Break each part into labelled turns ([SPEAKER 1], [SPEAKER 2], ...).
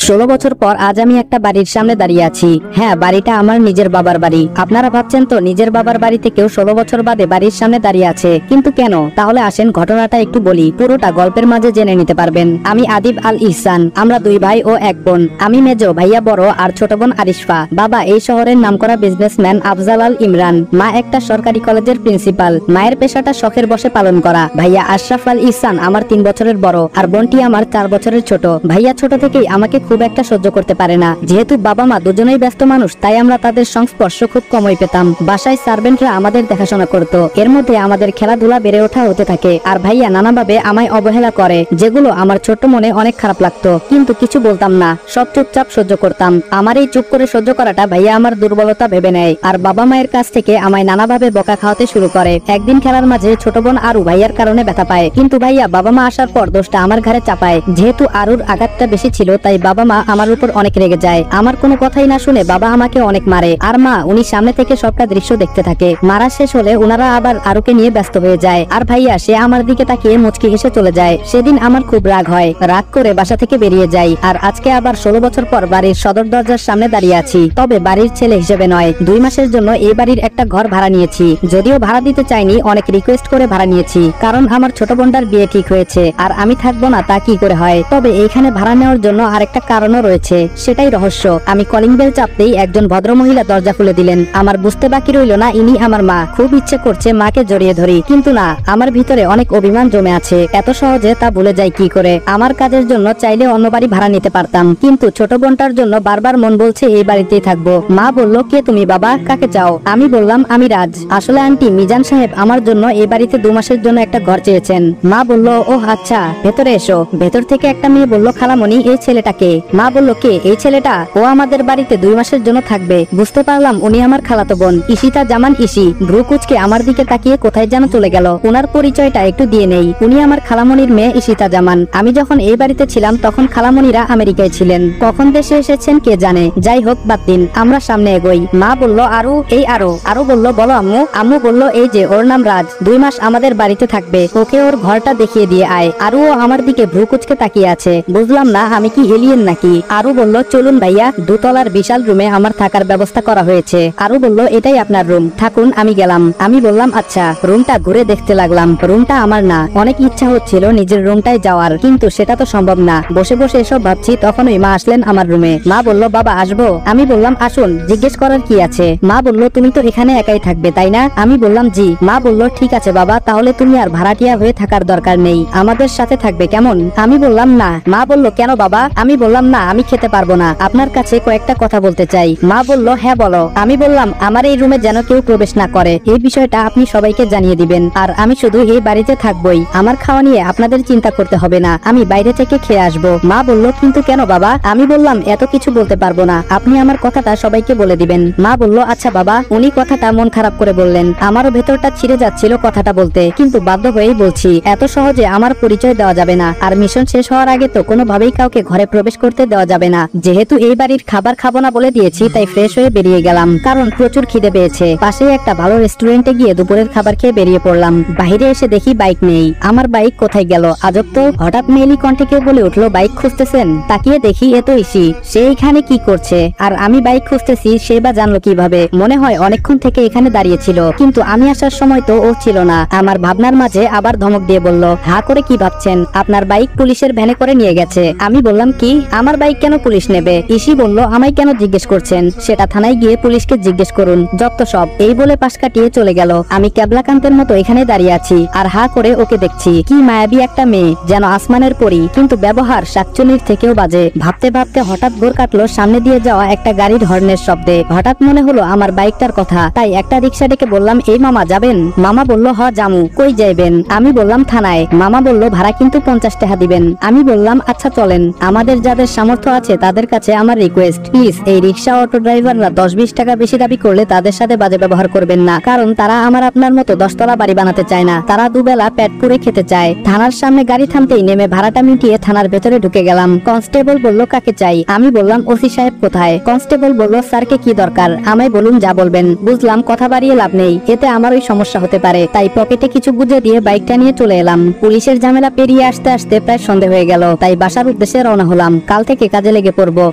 [SPEAKER 1] 16 বছর পর আজ আমি একটা বাড়ির সামনে দাঁড়িয়ে আছি। হ্যাঁ, বাড়িটা আমার নিজের বাবার বাড়ি। আপনারা ভাবছেন তো নিজের বাবার বাড়িতে কেউ 16 বছর বাদে বাড়ির সামনে দাঁড়িয়ে আছে, কিন্তু কেন? তাহলে আসেন ঘটনাটা একটু বলি, পুরোটা গল্পের মাঝে জেনে নিতে পারবেন। আমি আদিব আল ইহসান, আমরা 2 ভাই ও 1 বোন। আমি মেজো, ভাইয়া বড় আর ছোট বোন আরিশফা। বাবা এই শহরের নামকরা বিজনেসম্যান আফজাল আল ইমরান। মা একটা সরকারি কলেজের প্রিন্সিপাল। মায়ের পেশাটা শখের বসে পালন করা। ভাইয়া আশরাফ আল ইহসান আমার 3 বছরের বড় আর বোনটি আমার 4 বছরের ছোট। ভাইয়া ছোট থেকেই আমাকে খুব একটা সহ্য করতে পারে না। যেহেতু বাবা মা দুজনেই ব্যস্ত মানুষ, তাই আমরা তাদের সংস্পর্শ খুব কমই পেতাম। বাসায় সার্ভেন্টরা আমাদের দেখাশোনা করত। এর মধ্যে আমাদের খেলাধুলা বেড়ে ওঠা হতে থাকে। আর ভাইয়া নানাভাবে আমায় অবহেলা করে, যেগুলো আমার ছোট মনে অনেক খারাপ লাগতো, কিন্তু কিছু বলতাম না, সব চুপচাপ সহ্য করতাম। আমার এই চুপ করে সহ্য করাটা ভাইয়া আমার দুর্বলতা ভেবে নেয় আর বাবা মায়ের কাছ থেকে আমায় নানাভাবে বকা খাওয়াতে শুরু করে। একদিন খেলার মাঝে ছোট বোন আরু ভাইয়ার কারণে ব্যথা পায়, কিন্তু ভাইয়া বাবা মা আসার পর দোষটা আমার ঘাড়ে চাপায়। যেহেতু আরুর আঘাতটা বেশি ছিল, তাই বাবা মা আমার উপর অনেক রেগে যায়। আমার কোনো কথাই না শুনে বাবা আমাকে অনেক মারে, আর মা উনি সামনে থেকে সবটা দৃশ্য দেখতে থাকে। মারা শেষ হলে ওনারা আবার আরুকে নিয়ে ব্যস্ত হয়ে যায়, আর ভাইয়া সে আমার দিকে তাকিয়ে মুচকি হেসে চলে যায়। সেদিন আমার খুব রাগ হয়, রাগ করে বাসা থেকে বেরিয়ে যাই। আর আজকে আবার 16 বছর পর বাড়ির সদর দরজার সামনে দাঁড়িয়ে আছি, তবে বাড়ির ছেলে হিসেবে নয়। 2 মাসের জন্য এই বাড়ির একটা ঘর ভাড়া নিয়েছি। যদিও ভাড়া দিতে চাইনি, অনেক রিকোয়েস্ট করে ভাড়া নিয়েছি, কারণ আমার ছোট বোনটার বিয়ে ঠিক হয়েছে আর আমি থাকবো না তা কি করে হয়। তবে এইখানে ভাড়া নেওয়ার জন্য আরেকটা কারণও রয়েছে, সেটাই রহস্য। আমি কলিং বেল চাপতেই একজন ভদ্রমহিলা দরজা খুলে দিলেন। আমার বুঝতে বাকি রইল না ইনি আমার মা। খুব ইচ্ছে করছে মাকে জড়িয়ে ধরি, কিন্তু না, আমার ভিতরে অনেক অভিমান জমে আছে। এত সহজে তা ভুলে যাই কি করে? আমার কাজের জন্য চাইলে অন্য বাড়ি ভাড়া নিতে পারতাম, কিন্তু ছোট বোনটার জন্য বারবার মন বলছে এই বাড়িতেই থাকবো। মা বলল, কে তুমি বাবা, কাকে চাও? আমি বললাম, আমি রাজ। আসলে আন্টি মিজান সাহেব আমার জন্য এই বাড়িতে 2 মাসের জন্য একটা ঘর চেয়েছেন। মা বলল, ও আচ্ছা, ভেতরে এসো। ভেতর থেকে একটা মেয়ে বলল, খালামণি এই ছেলেটাকে। মা বলল, কে এই ছেলেটা? ও আমাদের বাড়িতে 2 মাসের জন্য থাকবে। বুঝতে পারলাম উনি আমার খালাতো বোন ইশিতা জামান ইশি। ভ্রু কুচকে আমার দিকে তাকিয়ে কোথায় যেন চলে গেল। ওনার পরিচয়টা একটু দিয়ে নেই, উনি আমার খালামণির মেয়ে ইশিতা জামান। আমি যখন এই বাড়িতে ছিলাম তখন খালামণিরা আমেরিকায় ছিলেন, কখন দেশে এসেছেন কে জানে। যাই হোক, বাদ দিন, আমরা সামনে এগোই। মা বলল, আরু এই আরো। আরো বলল, বলো আম্মু। আম্মু বলল, এই যে ওর নাম রাজ, 2 মাস আমাদের বাড়িতে থাকবে, ওকে ওর ঘরটা দেখিয়ে দিয়ে আয়। আরুও আমার দিকে ভ্রু কুচকে তাকিয়ে আছে। বুঝলাম না আমি কি এলিয়েন নাকি। আরু বলল, চলুন ভাইয়া, 2 তলার বিশাল রুমে আমার থাকার ব্যবস্থা করা হয়েছে। আরু বলল, এটাই আপনার রুম, থাকুন, আমি গেলাম। আমি বললাম আচ্ছা। রুমটা ঘুরে দেখতে লাগলাম। রুমটা আমার না। অনেক ইচ্ছা হচ্ছিল নিজের রুমটায় যাওয়ার, কিন্তু সেটা তো সম্ভব না। বসে বসে এসব ভাবছি, তখনই মা আসলেন আমার রুমে। মা বলল, বাবা আসবো? আমি বললাম, আসুন, জিজ্ঞেস করার কি আছে? মা বলল, তুমি তো এখানে একাই থাকবে তাই না? আমি বললাম, জি। মা বলল, ঠিক আছে বাবা, তাহলে তুমি আর ভাড়াটিয়া হয়ে থাকার দরকার নেই, আমাদের সাথে থাকবে, কেমন? আমি বললাম, না। মা বলল, কেন বাবা? আমি বললাম, না, আমি খেতে পারবো না, আপনার কাছে কয়েকটা কথা বলতে চাই। মা বলল, হ্যাঁ বলো। আমি বললাম, আমার এই রুমে যেন কেউ প্রবেশ না করে, এই বিষয়টা আপনি সবাইকে জানিয়ে দিবেন। আর আমি শুধু এই বাড়িতে থাকবই, আমার খাওয়া নিয়ে আপনাদের চিন্তা করতে হবে না, আমি বাইরে থেকে খেয়ে আসবো। মা বলল, কিন্তু কেন বাবা? আমি বললাম, এত কিছু বলতে পারবো না, আপনি আমার কথাটা সবাইকে বলে দিবেন। মা বলল, আচ্ছা বাবা। উনি কথাটা মন খারাপ করে বললেন। আমারও ভেতরটা ছিঁড়ে যাচ্ছিল কথাটা বলতে, কিন্তু বাধ্য হয়েই বলছি, এত সহজে আমার পরিচয় দেওয়া যাবে না, আর মিশন শেষ হওয়ার আগে তো কোনোভাবেই কাউকে ঘরে প্রবেশ করতে দেওয়া যাবে না। যেহেতু এই বাড়ির খাবার খাবো না বলে দিয়েছি, তাই ফ্রেশ হয়ে বেরিয়ে গেলাম, কারণ প্রচুর খিদে পেয়েছে। পাশে একটা ভালো রেস্টুরেন্টে গিয়ে দুপুরের খাবার খেয়ে বেরিয়ে পড়লাম। বাইরে এসে দেখি বাইক নেই। আমার বাইক কোথায় গেল? আজব তো। হঠাৎ মেয়েলি কণ্ঠে কেউ বলে উঠলো, বাইক খুঁজতেছেন? তাকিয়ে দেখি এ তো ইসি। সে এখানে কি করছে? আর আমি বাইক খুঁজতেছি, সে বা জানলো কিভাবে? মনে হয় অনেকক্ষণ থেকে এখানে দাঁড়িয়েছিল, কিন্তু আমি আসার সময় তো ও ছিল না। আমার ভাবনার মাঝে আবার ধমক দিয়ে বলল, হা করে কি ভাবছেন? আপনার বাইক পুলিশের ভ্যানে করে নিয়ে গেছে। আমি বললাম, কি? আমার বাইক কেন পুলিশ নেবে? ইসি বলল, আমায় কেন জিজ্ঞেস করছেন? সেটা থানায় গিয়ে পুলিশকে জিজ্ঞেস করুন, যত সব। এই বলে পাশ কাটিয়ে চলে গেল। আমি ক্যাবলাকান্তের মতো এখানে দাঁড়িয়ে আছি আর হা করে ওকে দেখছি। কি মায়াবী একটা মেয়ে, যেন আসমানের পরী, কিন্তু ব্যবহার শাকচুনির থেকেও বাজে। ভাবতে ভাবতে হঠাৎ ভোর কাটলো সামনে দিয়ে যাওয়া একটা গাড়ির হর্নের শব্দে। হঠাৎ মনে হলো আমার বাইকটার কথা, তাই একটা রিক্সা ডেকে বললাম, এই মামা যাবেন? মামা বলল, হ জামু। কই যাইবেন? আমি বললাম, থানায়। মামা বলল, ভাড়া কিন্তু 50 টাকা দিবেন। আমি বললাম, আচ্ছা চলেন। আমাদের যাদের সামর্থ্য আছে তাদের কাছে আমার রিকোয়েস্ট, প্লিজ এই রিক্সা অটো ড্রাইভাররা 10-20 টাকা বেশি দাবি করলে তাদের সাথে বাজে ব্যবহার করবেন না, কারণ তারা আমার আপনার মতো 10 তলা বাড়ি বানাতে চায় না, তারা দুবেলা পেট পুরে খেতে চায়। থানার সামনে গাড়ি থামতেই নেমে ভাড়াটা মিটিয়ে থানার ভেতরে ঢুকে গেলাম। কনস্টেবল বলল, কাকে চাই? আমি বললাম, ওসি সাহেব কোথায়? কনস্টেবল বলল, স্যারকে কি দরকার? আমায় বলুন, যা বলবেন। বুঝলাম কথা বাড়িয়ে লাভ নেই, এতে আমার ওই সমস্যা হতে পারে, তাই পকেটে কিছু গুজে দিয়ে বাইকটা নিয়ে চলে এলাম। পুলিশের ঝামেলা পেরিয়ে আসতে আসতে প্রায় সন্ধ্যা হয়ে গেল, তাই বাসার উদ্দেশ্যে রওনা হলাম। কাল কাল থেকে কাজে লেগে পড়বো।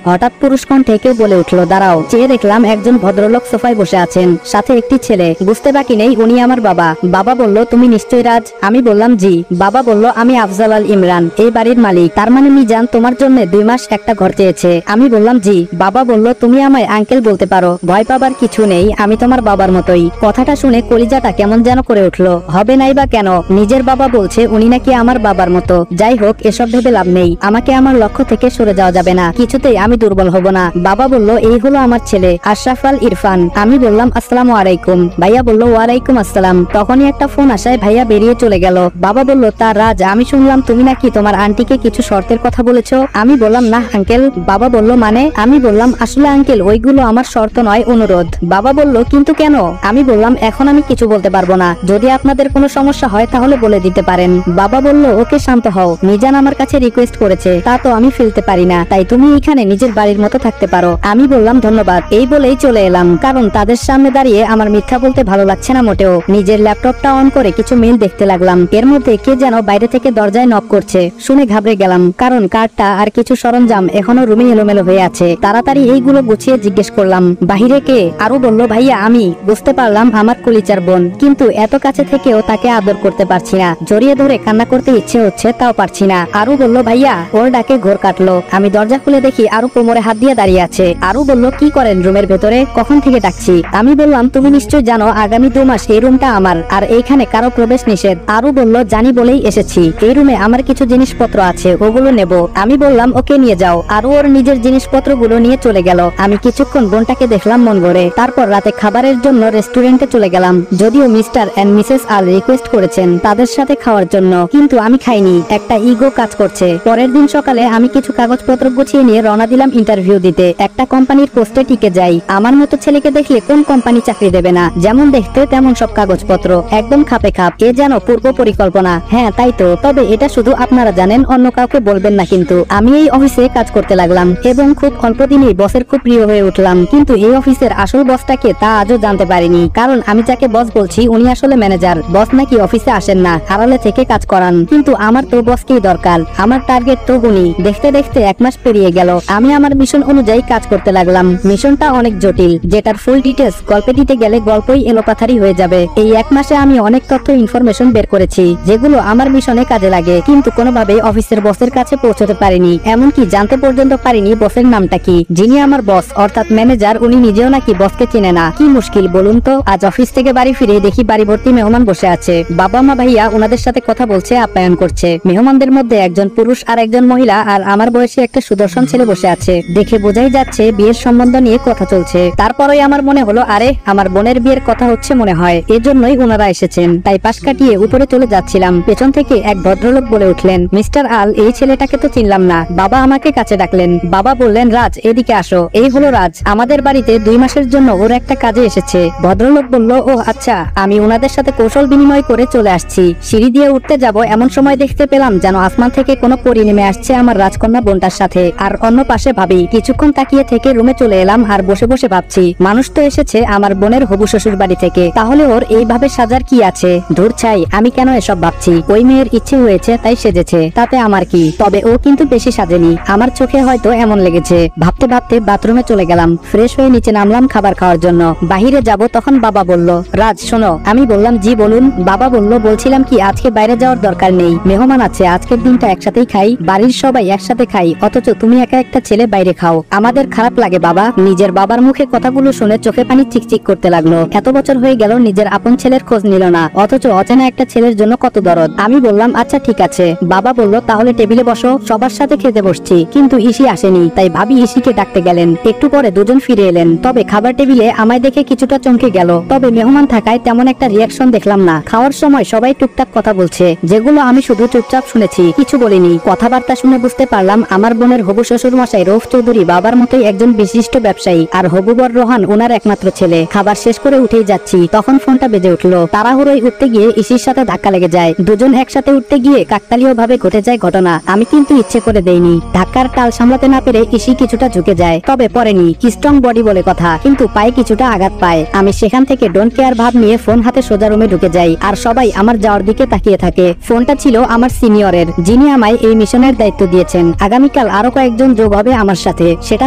[SPEAKER 1] হঠাৎ পুরুষ কণ্ঠে কেউ বলে উঠলো, দাঁড়াও। চেয়ে দেখলাম একজন ভদ্রলোক সোফায় বসে আছেন, সাথে একটি ছেলে। বুঝতে বাকি নেই উনি আমার বাবা। বাবা বলল, তুমি নিশ্চয়ই রাজ? আমি বললাম জি। বাবা বলল, আমি আফজাল আল ইমরান, এই বাড়ির মালিক। তার মানে মিজান তোমার জন্য 2 মাস একটা ঘর চেয়েছে? আমি বললাম জি। বাবা বলল, তুমি আমায় আঙ্কেল বলতে পারো, ভয় পাবার কিছু নেই, আমি তোমার বাবার মতোই। কথাটা শুনে কলিজাটা কেমন যেন করে উঠলো। হবে নাই বা কেন, নিজের বাবা বলছে উনি নাকি আমার বাবার মতো। যাই হোক, এসব ভেবে লাভ নেই, আমাকে আমার লক্ষ্য থেকে সরে যাওয়া যাবে না, কিছুতেই আমি দুর্বল হব না। বাবা বলল, এই হলো আমার ছেলে আশরাফ আল ইরফান। আমি বললাম, আসসালামু আলাইকুম। ভাইয়া বলল, ওয়ালাইকুম আসসালাম। তখনই একটা ফোন আসায় ভাইয়া বেরিয়ে চলে গেল। বাবা বলল, তা রাজ, আমি শুনলাম তুমি নাকি তোমার আন্টিকে কিছু শর্তের কথা বলেছো? আমি বললাম, না আঙ্কেল। বাবা বলল, মানে? আমি বললাম, আসলে আঙ্কেল ওইগুলো আমার শর্ত নয়, অনুরোধ। বাবা বলল, কিন্তু কেন? আমি বললাম, এখন আমি কিছু বলতে পারবো না, যদি আপনাদের কোনো সমস্যা হয় তাহলে বলে দিতে পারেন। বাবা বলল, ওকে শান্ত হও, মিজান আমার কাছে রিকোয়েস্ট করেছে, তা তো আমি ফেলতে পারি না, তাই তুমি এখানে নিজের বাড়ির মতো থাকতে পারো। আমি বললাম, ধন্যবাদ। এই বলেই চলে এলাম, কারণ তাদের সামনে দাঁড়িয়ে আমার মিথ্যা বলতে ভালো লাগছে না মোটেও। নিজের ল্যাপটপটা অন করে কিছু মেল দেখতে লাগলাম। এর মধ্যে কে যেন বাইরে থেকে দরজায় নক করছে। শুনে ঘাবড়ে গেলাম, কারণ কার্ডটা আর কিছু সরঞ্জাম এখনো রুমে এলোমেলো হয়ে আছে। তাড়াতাড়ি এইগুলো গুছিয়ে জিজ্ঞেস করলাম, বাহিরে কে? আরো বলল, ভাইয়া আমি। বুঝতে পারলাম আমার কলিজার বোন, কিন্তু এত কাছে থেকেও তাকে আদর করতে পারছি না। জড়িয়ে ধরে কান্না করতে ইচ্ছে হচ্ছে, তাও পারছি না। আরু বলল, ভাইয়া। ওর ডাকে ঘোর কাটলো। আমি দরজা খুলে দেখি আরু কোমরে হাত দিয়ে দাঁড়িয়ে আছে। আরু বলল, কি করেন রুমের ভেতরে? কখন থেকে ডাকছি? আমি বললাম, তুমি নিশ্চয় জানো আগামী 2 মাস এই রুমটা আমার, আর এইখানে কারো প্রবেশ নিষেধ। আরু বলল, জানি বলেই এসেছি। এই রুমে আমার কিছু জিনিসপত্র আছে, ওগুলো নেব। আমি বললাম, ওকে নিয়ে যাও। আরু ওর নিজের জিনিসপত্রগুলো নিয়ে চলে গেল। আমি কিছুক্ষণ বোনটাকে দেখলাম মন ভরে। তারপর রাতে খাবারের জন্য রেস্টুরেন্টে চলে গেলাম। যদিও মিস্টার এন্ড মিসেস আল রিকোয়েস্ট করেছেন তাদের সাথে খাওয়ার জন্য, কিন্তু আমি খাইনি, একটা ইগো কাজ করছে। পরের দিন সকালে আমি কিছু কাগজপত্র গুছিয়ে নিয়ে রওনা দিলাম ইন্টারভিউ দিতে। একটা কোম্পানির পোস্টে টিকে যাই। আমার মতো ছেলেকে দেখলে কোন কোম্পানি চাকরি দেবে না? যেমন দেখতে তেমন সব কাগজপত্র, একদম খাপে খাপ। এ যেন পূর্ব পরিকল্পনা। হ্যাঁ তাই তো, তবে এটা শুধু আপনারা জানেন, অন্য কাউকে বলবেন না কিন্তু। আমি এই অফিসে কাজ করতে লাগলাম এবং খুব অল্প দিনেই বসের খুব প্রিয় হয়ে উঠলাম। কিন্তু এই অফিসের আসল বসটাকে তা আজও জানতে পারিনি, কারণ আমি যাকে বস বলছি উনি আসলে ম্যানেজার। বস নাকি অফিসে আসেন না, আড়ালে থেকে কাজ করান। কিন্তু আমার তো বসকেই দরকার, আমার টার্গেট তো উনি। দেখতে দেখতে 1 মাস পেরিয়ে গেল। আমি আমার মিশন অনুযায়ী কাজ করতে লাগলাম। মিশনটা অনেক জটিল, যেটার ফুল ডিটেলস গল্পে দিতে গেলে গল্পই এলোপাথারি হয়ে যাবে। এই 1 মাসে আমি অনেক তথ্য ইনফরমেশন বের করেছি, যেগুলো আমার মিশনে কাজে লাগে, কিন্তু কোনোভাবেই অফিসের বসের কাছে পৌঁছতে পারিনি। এমনকি জানতে পর্যন্ত পারিনি বসের নামটা কি। যিনি আমার বস অর্থাৎ ম্যানেজার, উনি নিজেও নাকি বসকে চেনে না। কি মুশকিল বলুন তো। আজ অফিস থেকে বাড়ি ফিরে দেখি বাড়ি ভর্তি মেহমান বসে আছে। বাবা মা ভাইয়া ওনাদের সাথে কথা বলছে, আপ্যায়ন করছে। মেহমানদের মধ্যে একজন পুরুষ আর একজন মহিলা, আর আমার বয়সী একটা সুদর্শন ছেলে বসে আছে। দেখে বোঝাই যাচ্ছে বিয়ের সম্বন্ধ নিয়ে কথা চলছে। তারপরই আমার মনে হলো, আরে আমার বোনের বিয়ের কথা হচ্ছে মনে হয়, এজন্যই ওনারা এসেছেন। তাই পাশ কাটিয়ে উপরে চলে যাচ্ছিলাম, পেছন থেকে এক ভদ্রলোক বলে উঠলেন, মিস্টার আল, এই ছেলেটাকে তো চিনলাম না। বাবা আমাকে কাছে ডাকলেন। বাবা বললেন, রাজ এদিকে আসো। এই হলো রাজ, আমাদের বাড়িতে 2 মাসের জন্য ওর একটা কাজে এসেছে। ভদ্রলোক বলল, ও আচ্ছা। আমি ওনাদের সাথে কৌশল বিনিময় করে চলে আসছি। সিঁড়ি দিয়ে উঠতে যাব এমন সময় দেখতে পেলাম যেন আসমান থেকে কোনো পরী নেমে আসছে আমার রাজকন্যা বোনটার সাথে, আর অন্য পাশে ভাবি। কিছুক্ষণ তাকিয়ে থেকে রুমে চলে এলাম, আর বসে বসে ভাবছি, মানুষ তো এসেছে আমার বোনের হবু শ্বশুর বাড়ি থেকে, তাহলে ওর এইভাবে সাজার কি আছে? ধুর ছাই, আমি কেন এসব ভাবছি? ওই মেয়ের ইচ্ছে হয়েছে তাই সেজেছে, তাতে আমার কি? তবে ও কিন্তু বেশি সাজেনি, আমার চোখে হয়তো এমন লেগেছে। ভাবতে ভাবতে বাথরুমে চলে গেলাম। ফ্রেশ হয়ে নিচে নামলাম খাবার খাওয়ার জন্য। বাহিরে যাব তখন বাবা বলল, রাজ শোনো। আমি বললাম, জি বলুন। বাবা বলল, বলছিলাম কি আজকে বাইরে যাওয়ার দরকার নেই, মেহমান আছে, আজকের দিনটা একসাথেই খাই, বাড়ির সবাই একসাথে খাই, অথচ তুমি একা একটা ছেলে বাইরে খাও, আমাদের খারাপ লাগে বাবা। নিজের বাবার মুখে কথাগুলো শুনে চোখে পানি চিকচিক করতে লাগলো। এত বছর হয়ে গেল নিজের আপন ছেলের খোঁজ নিল না, অথচ অচেনা একটা ছেলের জন্য কত দরদ। আমি বললাম, আচ্ছা ঠিক আছে। বাবা বলল, তাহলে টেবিলে বসো, সবার সাথে খেতে বসছি। কিন্তু ইসি আসেনি, তাই ভাবি ইসিকে ডাকতে গেলেন। একটু পরে দুজন ফিরে এলেন, তবে খাবার টেবিলে আমায় দেখে কিছুটা চমকে গেল। তবে মেহমান থাকায় তেমন একটা রিয়াকশন দেখলাম না। খাওয়ার সময় সবাই টুকটাক কথা বলছে, যেগুলো আমি শুধু চুপচাপ শুনেছি, কিছু বলিনি। কথাবার্তা শুনে বুঝতে পারলাম আমার বোনের হবু শ্বশুর মশাই রৌফ চৌধুরী বাবার মতোই একজন বিশিষ্ট ব্যবসায়ী, আর হবু বর রোহান ওনার একমাত্র ছেলে। খাবার শেষ করে উঠেই যাচ্ছি, তখন ফোনটা বেজে উঠলো। তাড়াহুড়োয় উঠতে গিয়ে ইসির সাথে ধাক্কা লেগে যায়। দুজন একসাথে উঠতে গিয়ে কাকতালীয় ভাবে ঘটে যায় ঘটনা। আমি কিন্তু ইচ্ছে করে দেইনি। ধাক্কার টাল সামলাতে না পেরে ইসি কিছুটা ঝুঁকে যায়, তবে পরেনি। স্ট্রং বডি বলে কথা, কিন্তু পায়ে কিছুটা আঘাত পায়। আমি সেখান থেকে ডোন্ট কেয়ার ভাব নিয়ে ফোন হাতে সোজা রুমে ঢুকে যাই, আর সবাই আমার যাওয়ার দিকে তাকিয়ে থাকে। ফোনটা ছিল আমার সিনিয়রের, যিনি আমায় এই মিশনের দায়িত্ব দিয়েছেন। আগামীকাল আগামীকাল আরো কয়েকজন যোগ হবে আমার সাথে, সেটা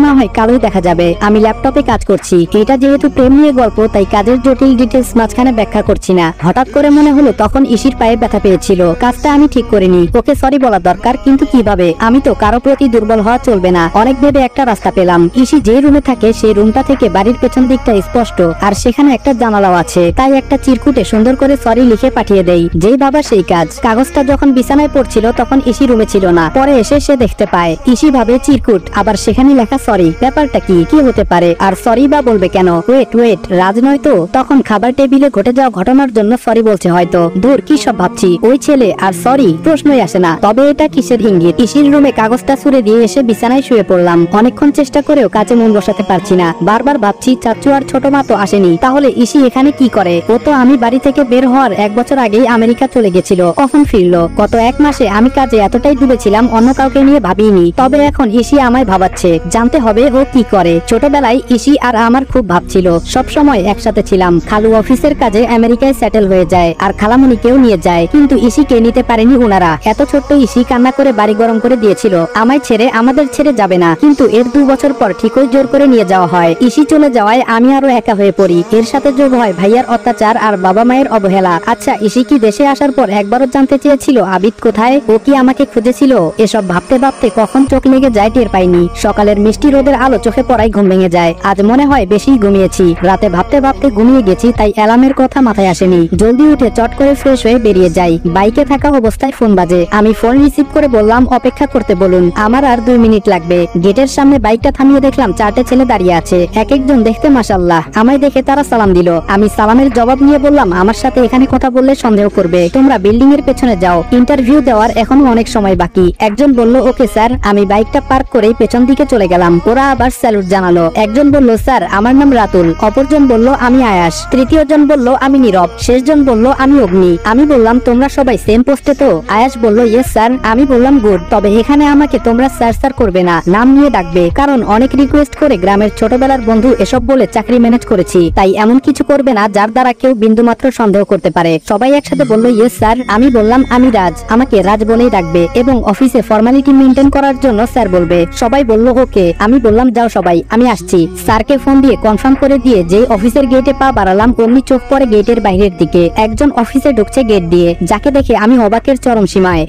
[SPEAKER 1] না হয় কালোই দেখা যাবে। আমি ল্যাপটপে কাজ করছি, এটা যেহেতু প্রেম নিয়ে গল্প তাই কাজের জটিল ডিটেলস মাঝখানে ব্যাখ্যা করছি না। হঠাৎ করে মনে হলো তখন ইসির পায়ে ব্যথা পেয়েছিল, কাজটা আমি ঠিক করিনি, ওকে সরি বলা দরকার, কিন্তু কিভাবে? আমি তো কারো প্রতি দুর্বল হওয়া চলবে না। অনেক ভেবে একটা রাস্তা পেলাম। ইসি যে রুমে থাকে সেই রুমটা থেকে বাড়ির পেছন দিকটা স্পষ্ট, আর সেখানে একটা জানালাও আছে, তাই একটা চিরকুটে সুন্দর করে সরি লিখে পাঠিয়ে দেই। যেই বাবা সেই কাজ। কাগজটা যখন বিছানায় পড়ছিল তখন ইসি রুমে ছিল না, পরে এসে সে দেখতে পায়। ইসি ভাবে চিরকুট, আবার সেখানে লেখা সরি, ব্যাপারটা কি কি হতে পারে? আর সরি বা বলবে কেন? ওয়েট, রাজ নয় তো? তখন খাবার টেবিলে ঘটে যাওয়া ঘটনার জন্য সরি বলছে হয়তো। দূর, কি সব ভাবছি, ওই ছেলে আর সরি, প্রশ্নই আসে না। তবে এটা কিসের ইঙ্গিত? ইসির রুমে কাগজটা ছুড়ে দিয়ে এসে বিছানায় শুয়ে পড়লাম। অনেকক্ষণ চেষ্টা করেও কাজে মন বসাতে পারছি না। বারবার ভাবছি চাচু আর ছোট মা তো আসেনি, তাহলে ইসি এখানে কি করে? ও তো আমি বাড়ি থেকে বের হওয়ার 1 বছর আগেই আমেরিকা চলে গেছিল, কখন ফিরলো? গত 1 মাসে আমি কাজে এতটাই ডুবেছিলাম অন্য কাউকে নিয়ে ভাবিনি। তবে এখন ইসি আমায় ভাবাচ্ছে, জানতে হবে ও কি করে। ছোটবেলায় ইসি আর আমার খুব ভাবছিল, সব সময় একসাথে ছিলাম। খালু অফিসের কাজে আমেরিকায় সেটেল হয়ে যায় আর খালামণিকেও নিয়ে যায়, কিন্তু ইসিকে নিতে পারেনি ওনারা। এত ছোট্ট ইসি কান্না করে বাড়ি গরম করে দিয়েছিল, আমায় ছেড়ে আমাদের ছেড়ে যাবে না, কিন্তু এর 2 বছর পর ঠিকই জোর করে নিয়ে যাওয়া হয়। ইসি চলে যাওয়ায় আমি আরো একা হয়ে পড়ি। এর সাথে যোগ হয় ভাইয়ার অত্যাচার আর বাবা মায়ের অবহেলা। আচ্ছা, ইসি কি দেশে আসার পর একবারও জানতে চেয়েছিল আবিদ কোথায়? ও কি আমাকে খুঁজেছিল? এসব ভাবতে ভাবতে কখন চোখ লেগে যায় টের পাইনি। সকালের মিষ্টি রোদের আলো চোখে পড়ায় ঘুম ভেঙে যায়। আজ মনে হয় বেশি ঘুমিয়েছি, রাতে ভাবতে ভাবতে ঘুমিয়ে গেছি, তাই অ্যালার্মের কথা মাথায় আসেনি। জলদি উঠে চট করে ফ্রেশ হয়ে বেরিয়ে যাই। বাইকে থাকা অবস্থায় ফোন বাজে। আমি ফোন রিসিভ করে বললাম অপেক্ষা করতে বলুন, আমার আর 2 মিনিট লাগবে। গেটের সামনে বাইকটা থামিয়ে দেখলাম 4টে ছেলে দাঁড়িয়ে আছে। এক একজন দেখতে মাশাআল্লাহ। আমায় দেখে তারা সালাম দিল। আমি সালামের জবাব নিয়ে বললাম আমার সাথে এখানে কথা বললে সন্দেহ করবে, তোমরা বিল্ডিং এর পেছনে যাও, ইন্টারভিউ দেওয়ার এখনো অনেক সময় বাকি। একজন বলল ওকে স্যার। আমি বাইকটা পার্ক করে পেছন দিকে চলে গেলাম। ওরা আবার স্যালুট জানালো। একজন বলল স্যার আমার নাম রাতুল, অপরজন বলল আমি আয়াস, তৃতীয় জন বলল আমি নীরব, শেষজন বলল আমি অগ্নি। আমি বললাম তোমরা সবাই সেম পোস্টে তো? আয়াস বলল ইয়েস স্যার। আমি বললাম গুড, তবে এখানে আমাকে তোমরা স্যার স্যার করবে না, নাম নিয়ে ডাকবে, কারণ অনেক রিকোয়েস্ট করে গ্রামের ছোটবেলার বন্ধু এসব বলে চাকরি ম্যানেজ করেছি, তাই এমন কিছু করবে না যার দ্বারা কেউ বিন্দুমাত্র সন্দেহ করতে পারে। সবাই একসাথে বলল ইয়েস স্যার। আমি বললাম আমি রাজ, আমাকে রাজ বলেই ডাকবে, এবং অফিসে ফর্মালিটি মেনটেন করার জন্য স্যার বলবে। সবাই বলল ওকে। আমি বললাম যাও সবাই, আমি আসছি। স্যারকে ফোন দিয়ে কনফার্ম করে দিয়ে যেই অফিসের গেটে পা বাড়ালাম অমনি চোখ পড়ে গেটের বাইরের দিকে। একজন অফিসে ঢুকছে গেট দিয়ে, যাকে দেখে আমি অবাকের চরম সীমায়।